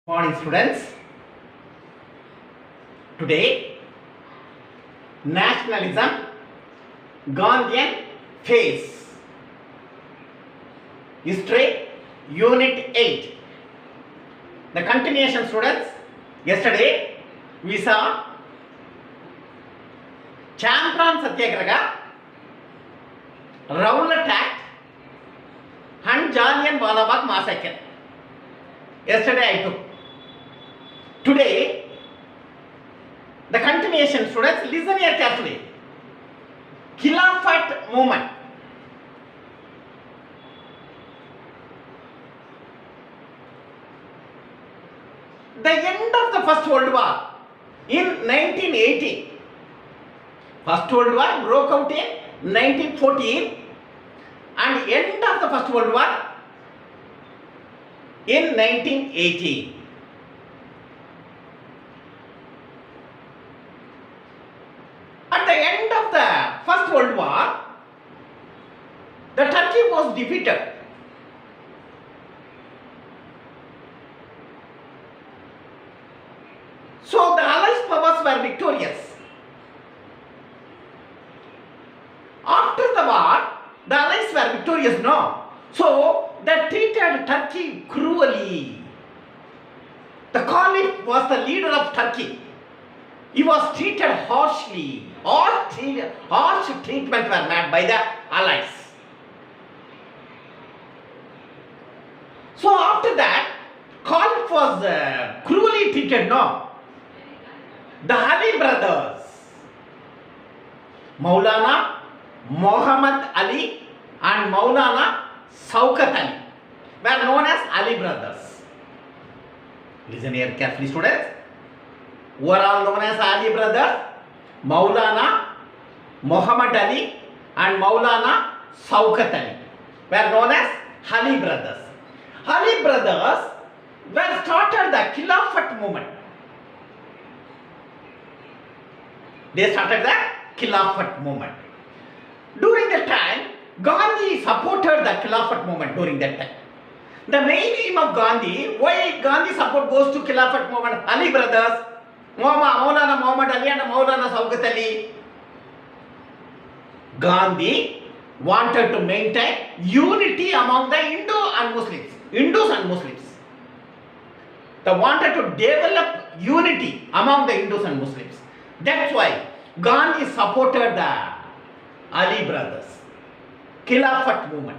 Morning students. Today nationalism Gandhian phase history unit 8. The continuation students. Yesterday we saw Champran Satyagraha, Rowlatt Act and Jallianwala Bagh massacre. Yesterday I took. Today, the continuation students, listen here carefully. Khilafat movement. The end of the First World War in 1918. First World War broke out in 1914 and end of the First World War in 1918. At the end of the First World War, the Turkey was defeated. So the Allies powers were victorious. After the war, the Allies were victorious, no? So they treated Turkey cruelly. The Caliph was the leader of Turkey. He was treated harshly. Harsh treatment were made by the Allies. So after that, Caliph was cruelly treated, no? The Ali brothers, Maulana Muhammad Ali and Maulana Shaukat Ali, were known as Ali brothers. Listen here carefully, students. Who are all known as Ali brothers? Maulana Muhammad Ali and Maulana Shaukat Ali were known as Ali brothers. Ali brothers were started the Khilafat movement. They started the Khilafat movement. During that time, Gandhi supported the Khilafat movement during that time. The main aim of Gandhi, why Gandhi support goes to Khilafat movement? Ali brothers, Maulana Muhammad Ali and Maulana Shaukat Ali. Gandhi wanted to maintain unity among the Hindus and Muslims. They wanted to develop unity among the Hindus and Muslims. That's why Gandhi supported the Ali brothers, Khilafat movement.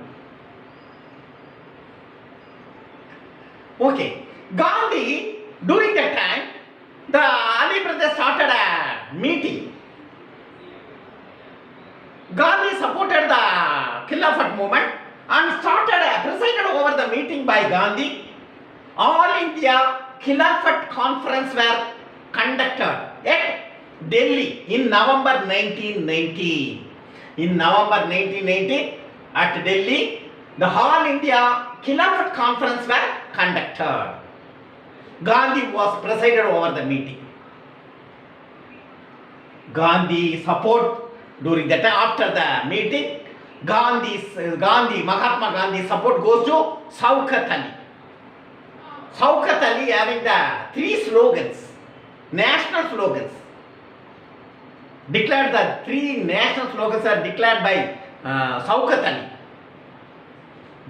Okay, Gandhi, during that time, the Ali brothers started a meeting. Gandhi supported the Khilafat movement and presided over the meeting by Gandhi. All India Khilafat conference were conducted at Delhi in November 1990. In November 1990, at Delhi, the All India Khilafat conference were conducted. Gandhi was presided over the meeting. Gandhi support during that time, after the meeting, Mahatma Gandhi support goes to Shaukat Ali. Shaukat Ali having the three slogans, national slogans. The three national slogans are declared by Shaukat Ali.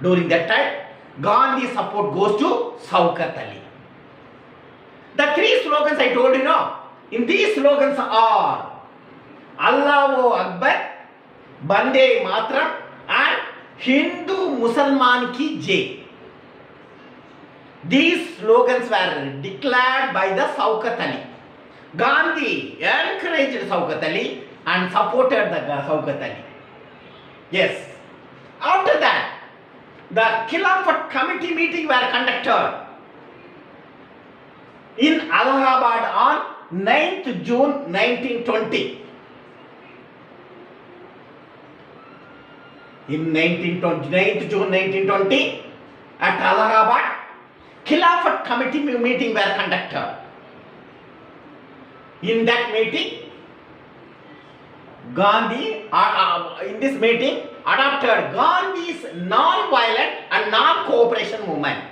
During that time, Gandhi support goes to Shaukat Ali. The three slogans I told you now. In these slogans are Allahu Akbar, Bande Mataram and Hindu Musalman Ki Jai. These slogans were declared by the Shaukat Ali. Gandhi encouraged Shaukat Ali and supported the Shaukat Ali. Yes. After that, the Khilafat committee meeting were conducted in Allahabad on 9th June 1920. In 9th June 1920, at Allahabad, Khilafat committee meeting were conducted. In that meeting, Gandhi, in this meeting, adopted Gandhi's non-violent and non-cooperation movement.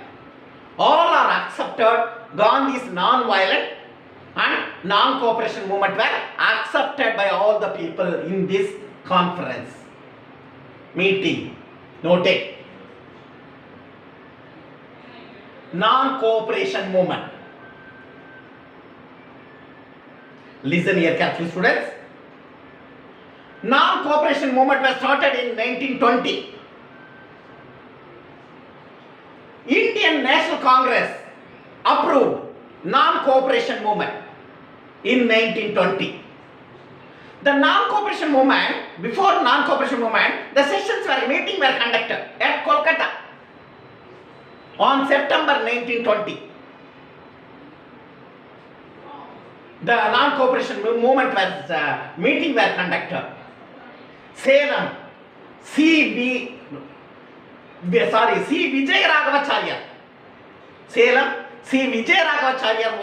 All are accepted Gandhi's non-violent and non-cooperation movement were accepted by all the people in this conference meeting. Note it. Non-cooperation movement. Listen here carefully, students. Non-cooperation movement was started in 1920. Indian National Congress approved non-cooperation movement in 1920. The non-cooperation movement, before non-cooperation movement, the sessions meetings were conducted at Kolkata on September 1920. The non-cooperation movement was meeting were conducted. Salem, C. Vijay Raghavacharya. Salem, C. Vijay Raghavacharya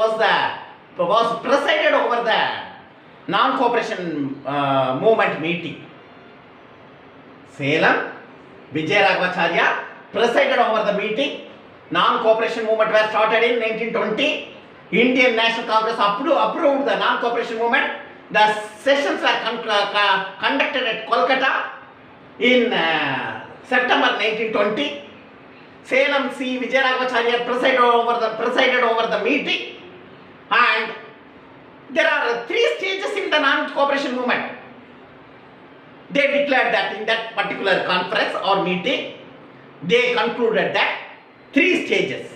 was presided over the non-cooperation movement meeting. Salem, Vijay Raghavacharya presided over the meeting. Non-cooperation movement was started in 1920. Indian National Congress approved the non-cooperation movement. The sessions were conducted at Kolkata in September 1920. Salem C. Vijay Raghavacharya presided over the meeting, and there are 3 stages in the non-cooperation movement. They declared that in that particular conference or meeting, they concluded that 3 stages.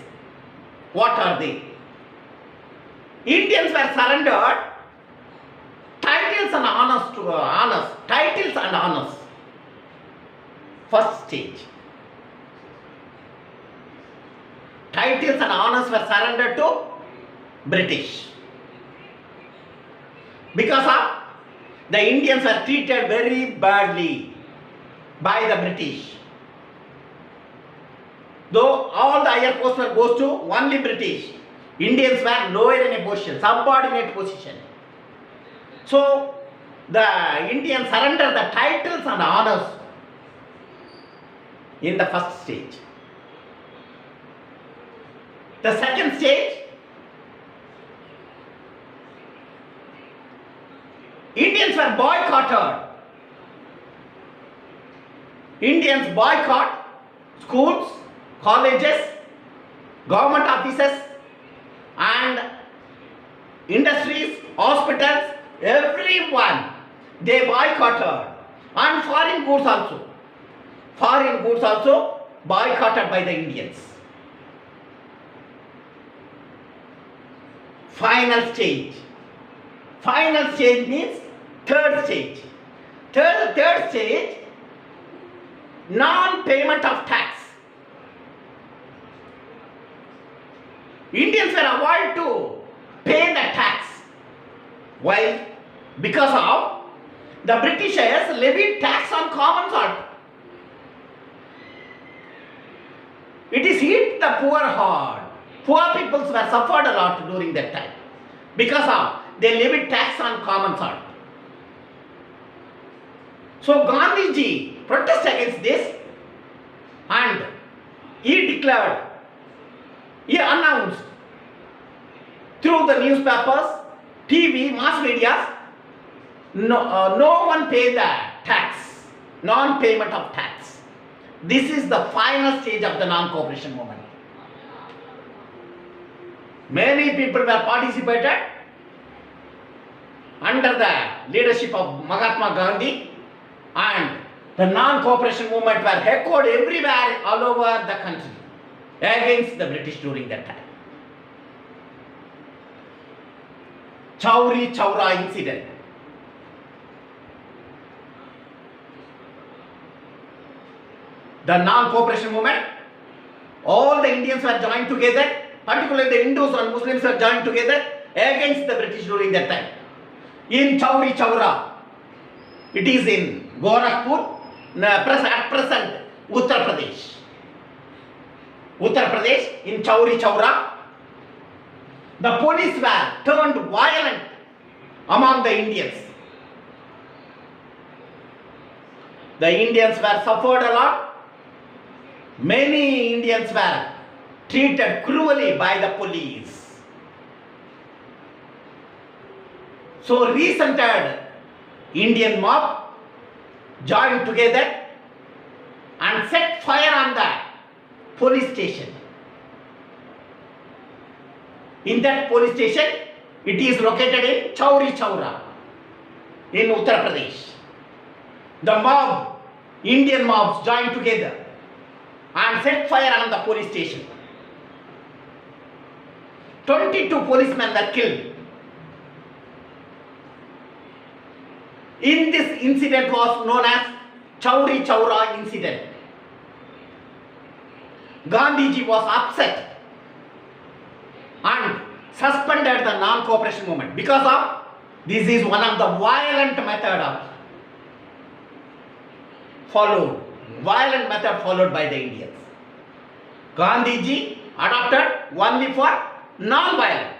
What are they? Indians were surrendered titles and honors. Titles and honors. First stage. Titles and honors were surrendered to British. Because of the Indians were treated very badly by the British. Though all the higher posts goes to only British, Indians were lower in a position, subordinate position. So the Indians surrendered the titles and honors in the first stage. The second stage, Indians were boycotted. Indians boycott schools, colleges, government offices and industries, hospitals, everyone. They boycotted. And foreign goods also. Foreign goods also boycotted by the Indians. Final stage. Final stage means third stage. Third stage, non-payment of tax. Indians were avoided to pay the tax. Why? Because of the Britishers levied tax on common salt. It is hit the poor hard. Poor peoples were suffered a lot during that time because of they levied tax on common salt. So Gandhiji protested against this and he declared, he announced through the newspapers, TV, mass media, no one pay the tax, non-payment of tax. This is the final stage of the non-cooperation movement. Many people were participated under the leadership of Mahatma Gandhi, and the non-cooperation movement were echoed everywhere all over the country against the British during that time. Chauri Chaura incident. The non-cooperation movement, all the Indians were joined together, particularly the Hindus and Muslims were joined together against the British during that time. In Chauri Chaura, it is in Gorakhpur, at present Uttar Pradesh. Uttar Pradesh, in Chauri Chaura, the police were turned violent among the Indians. The Indians were suffered a lot. Many Indians were treated cruelly by the police. So recentered Indian mob joined together and set fire on the police station. In that police station, it is located in Chauri Chaura in Uttar Pradesh. The mob, Indian mobs joined together and set fire on the police station. 22 policemen were killed. In this incident was known as Chauri Chaura incident. Gandhiji was upset and suspended the non-cooperation movement because of this is one of the violent method followed by the Indians. Gandhiji adopted only for non-violent.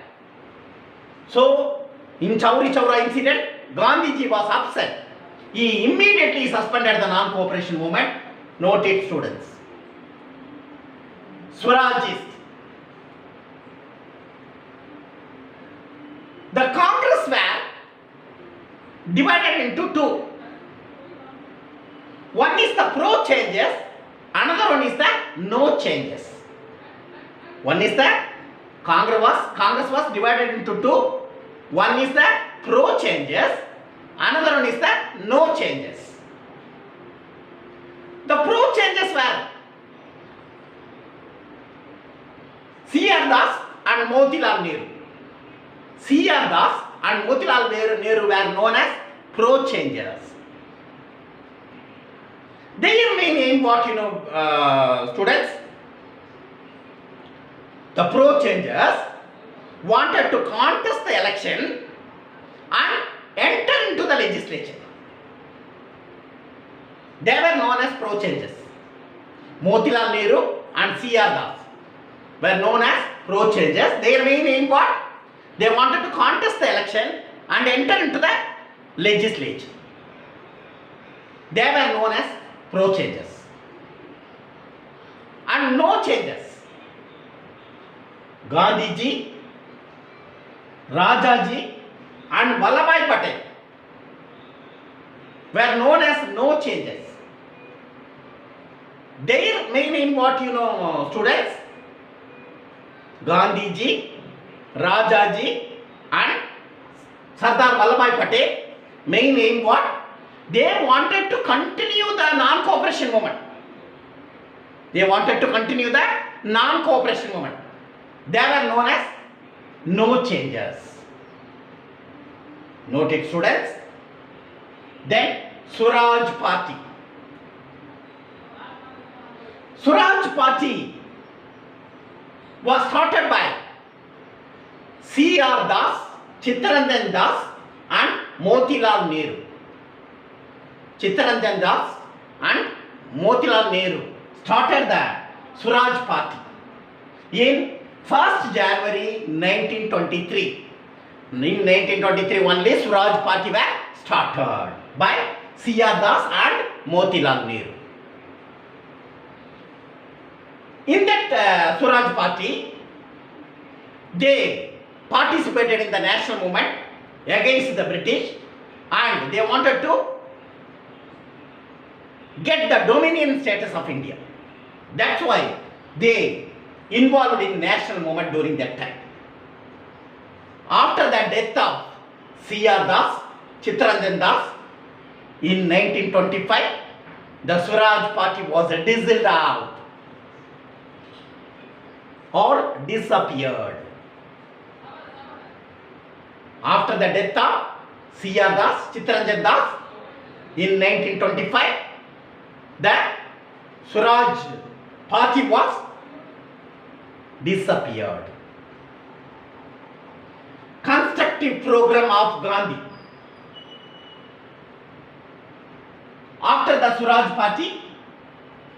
So in Chauri Chaura incident, Gandhiji was upset. He immediately suspended the non-cooperation movement. Note it, students. Swarajist. The Congress were divided into two. One is the pro changes, another one is the no changes. One is the Congress was divided into two. One is the pro changes, another one is the no changes. The pro changes were C.R. Das and Motilal Nehru. C.R. Das and Motilal Nehru were known as pro changers. Their main aim, what students? The pro changers wanted to contest the election and enter into the legislature. They were known as pro changers. Motilal Nehru and C.R. Das were known as pro changers. Their main aim what? They wanted to contest the election and enter into the legislature. They were known as pro changers. And no changes. Gandhiji, Rajaji and Vallabhbhai Patel were known as no changes. Their main aim, what students? Gandhiji, Rajaji and Sardar Vallabhbhai Patel, main aim what? They wanted to continue the non-cooperation movement. They wanted to continue the non-cooperation movement. They were known as no changes. Note it, students. Then Swaraj Party. Swaraj Party was started by C.R. Das, Chittaranjan Das and Motilal Nehru. Chittaranjan Das and Motilal Nehru started the Swaraj Party in 1st January 1923. In 1923 only Swaraj Party were started by C.R. Das and Motilal Nehru. In that Swaraj Party, they participated in the national movement against the British and they wanted to get the dominion status of India. That's why they involved in national movement during that time. After the death of C.R. Das, Chittaranjan Das in 1925, the Swaraj Party was dissolved out or disappeared. After the death of C.R. Das, Chittaranjan Das in 1925, the Swaraj Party was disappeared. Constructive program of Gandhi. After the Swaraj Party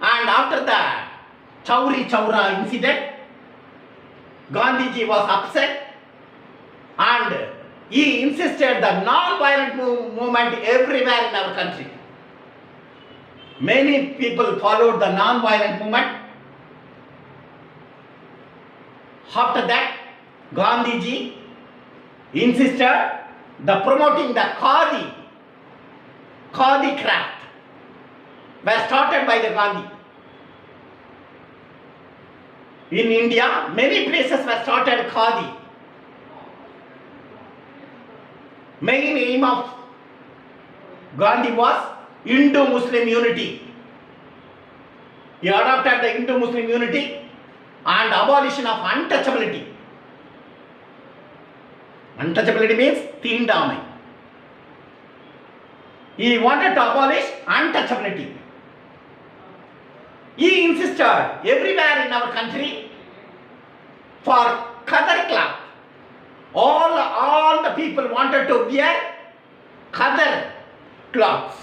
and after the Chauri Chaura incident, Gandhiji was upset and he insisted the non-violent movement everywhere in our country. Many people followed the non-violent movement. After that, Gandhiji insisted the promoting the Khadi craft were started by the Gandhi. In India, many places were started Khadi. Main aim of Gandhi was Indo-Muslim unity. He adopted the Indo-Muslim unity and abolition of untouchability. Untouchability means Tindamai. He wanted to abolish untouchability. He insisted everywhere in our country for Khadar cloth. All the people wanted to wear Khadar cloths.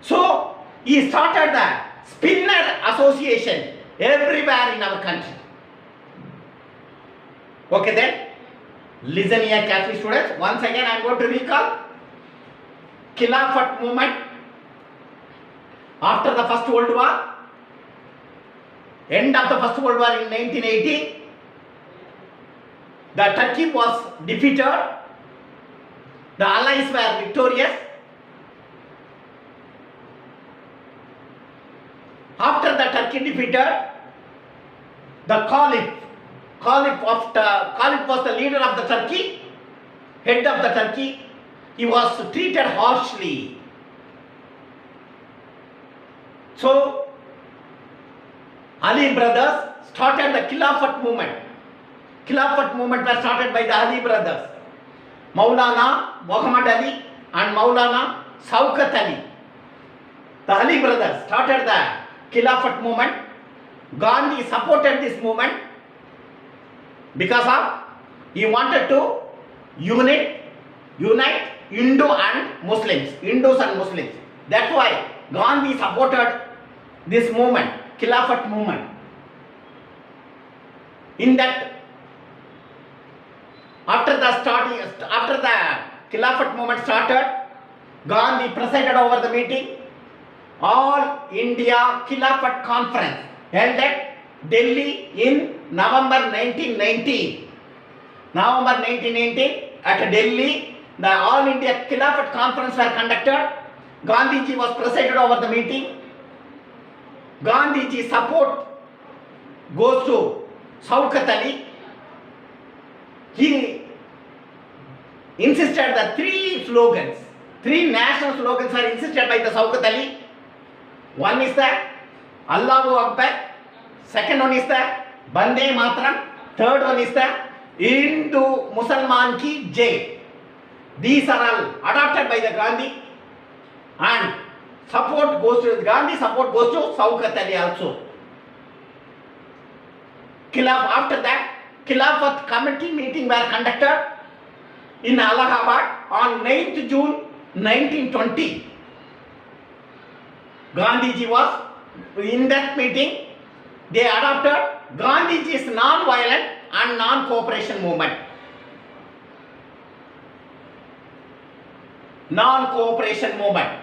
So he started the Spinner Association everywhere in our country. Okay then, listen here carefully students. Once again I am going to recall Khilafat movement after the First World War. End of the First World War in 1918. The Turkey was defeated. The Allies were victorious. After the Turkey defeated, the Caliph was the leader of the Turkey, head of the Turkey. He was treated harshly. So, Ali brothers started the Khilafat movement. Khilafat movement was started by the Ali brothers, Maulana Muhammad Ali and Maulana Shaukat Ali. The Ali brothers started the Khilafat movement. Gandhi supported this movement because of he wanted to unite Hindu and Muslims, Hindus and Muslims. That's why Gandhi supported this movement, Khilafat movement. In that, after the Khilafat movement started, Gandhi presided over the meeting. All India Khilafat Conference held at Delhi in November 1919. November 1919 at Delhi, the All India Khilafat Conference were conducted. Gandhiji was presided over the meeting. Gandhiji support goes to Shaukat Ali. He insisted that three national slogans are insisted by the Shaukat Ali. One is the Allahu Akbar, second one is the Bande Mataram, third one is the Hindu Musalman Ki Jai. These are all adopted by the Gandhi, and support goes to Gandhi, support goes to Shaukat Ali also. After that, Khilafat committee meeting were conducted in Allahabad on 9th June 1920. Gandhiji was in that meeting. They adopted Gandhiji's non-violent and non-cooperation movement. Non-cooperation movement.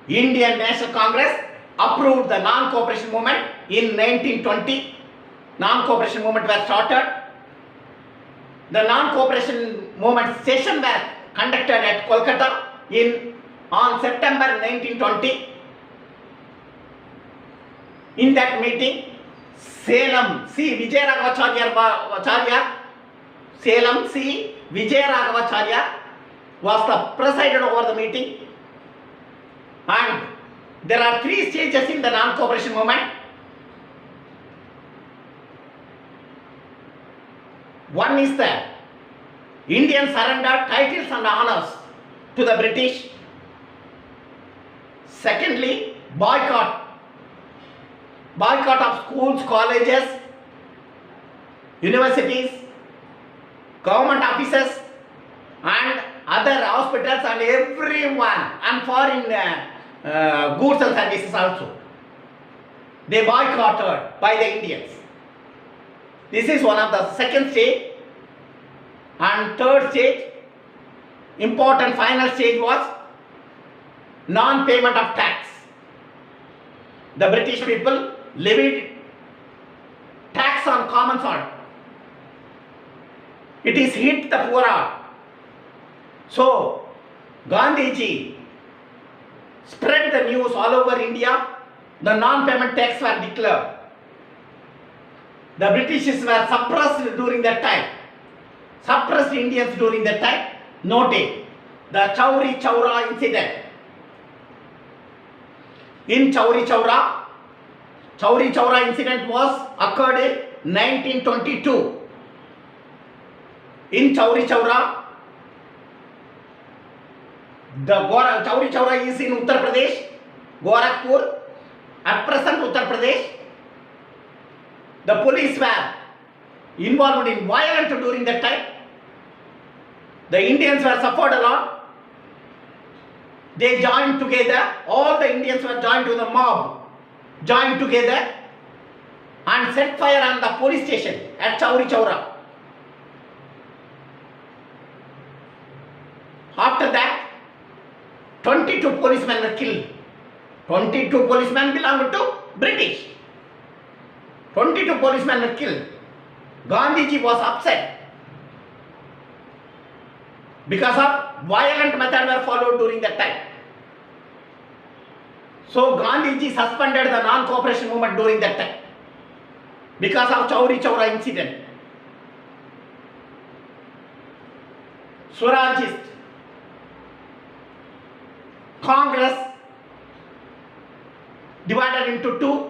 Indian National Congress approved the non-cooperation movement in 1920. Non-cooperation movement was started. The non-cooperation movement session were conducted at Kolkata on September 1920. In that meeting, Salem C. Vijayaraghavacharya was the presided over the meeting, and there are three stages in the non-cooperation movement. One is the Indian surrender titles and honors to the British. Secondly, boycott of schools, colleges, universities, government offices and other hospitals and everyone, and foreign goods and services also. They boycotted by the Indians. This is one of the second stage. And third stage, important final stage, was non-payment of tax. The British people levied tax on common salt. It is hit the poorer So Gandhiji spread the news all over India. The non-payment tax were declared. The Britishes were suppressed during that time. Suppressed Indians during that time. Noted the Chauri Chaura incident. In Chauri Chaura incident was occurred in 1922. In Chauri Chaura, the Chauri Chaura is in Uttar Pradesh, Gorakhpur, at present Uttar Pradesh. The police were involved in violence during that time. The Indians were suffered a lot. They joined together, all the Indians were joined to the mob, joined together and set fire on the police station at Chauri Chaura. After that, 22 policemen were killed. 22 policemen belonged to British. 22 policemen were killed. Gandhiji was upset because of violent methods were followed during that time. So Gandhiji suspended the non-cooperation movement during that time because of Chauri Chaura incident. Swarajist Congress divided into two.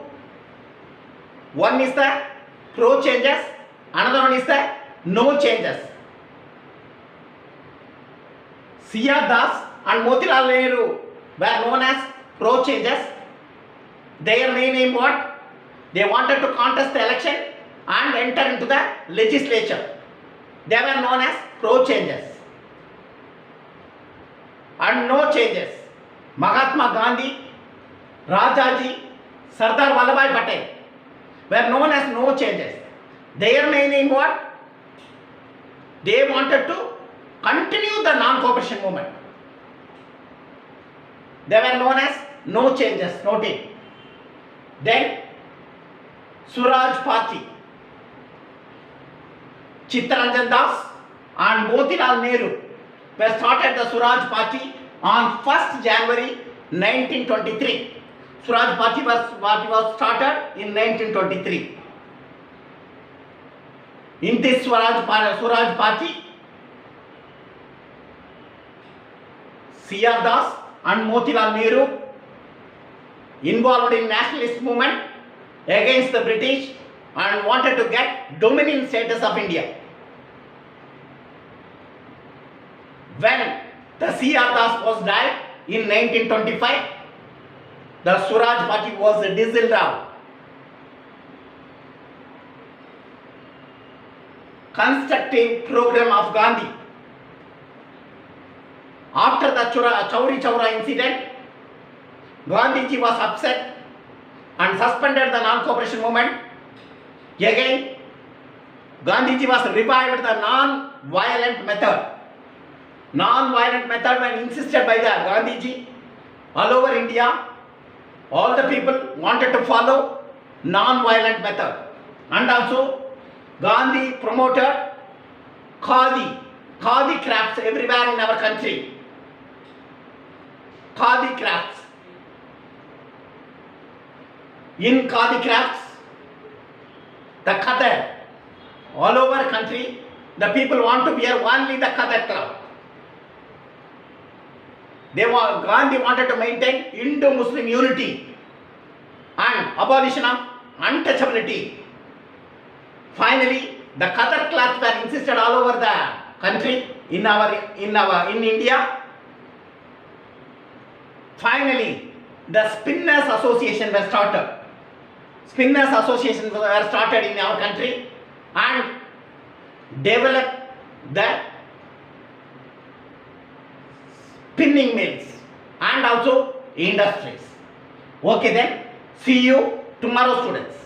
One is the pro changes, another one is the no changes. C.R. Das and Motilal Nehru were known as pro changes. Their main aim what? They wanted to contest the election and enter into the legislature. They were known as pro changes. And no changes. Mahatma Gandhi, Rajaji, Sardar Vallabhbhai Patel were known as no changes. Their main aim what? They wanted to continue the non-cooperation movement. They were known as no changes, noted. Then Swaraj Party, Chittaranjan Das and Motilal Nehru were started the Swaraj Party on 1st January 1923. Swaraj Party was started in 1923. In this Swaraj Party, C.R. Das and Motilal Nehru involved in nationalist movement against the British and wanted to get dominion status of India. When the C.R. Das was died in 1925, the Swaraj Party was dissolved out. Constructive program of Gandhi. After the Chauri Chaura incident, Gandhiji was upset and suspended the non-cooperation movement. Again, Gandhiji was revived the non-violent method. Non-violent method when insisted by the Gandhiji all over India. All the people wanted to follow non-violent method. And also Gandhi promoted Khadi crafts everywhere in our country. Khadi crafts. In Khadi crafts, the Khadar, all over country, the people want to wear only the Khadar cloth. Gandhi wanted to maintain Indo-Muslim unity and abolition of untouchability. Finally, the Khadar cloth were insisted all over the country in India. Finally, the Spinners Association was started. Spinners Association were started in our country and developed the spinning mills and also industries. Okay then, see you tomorrow, students.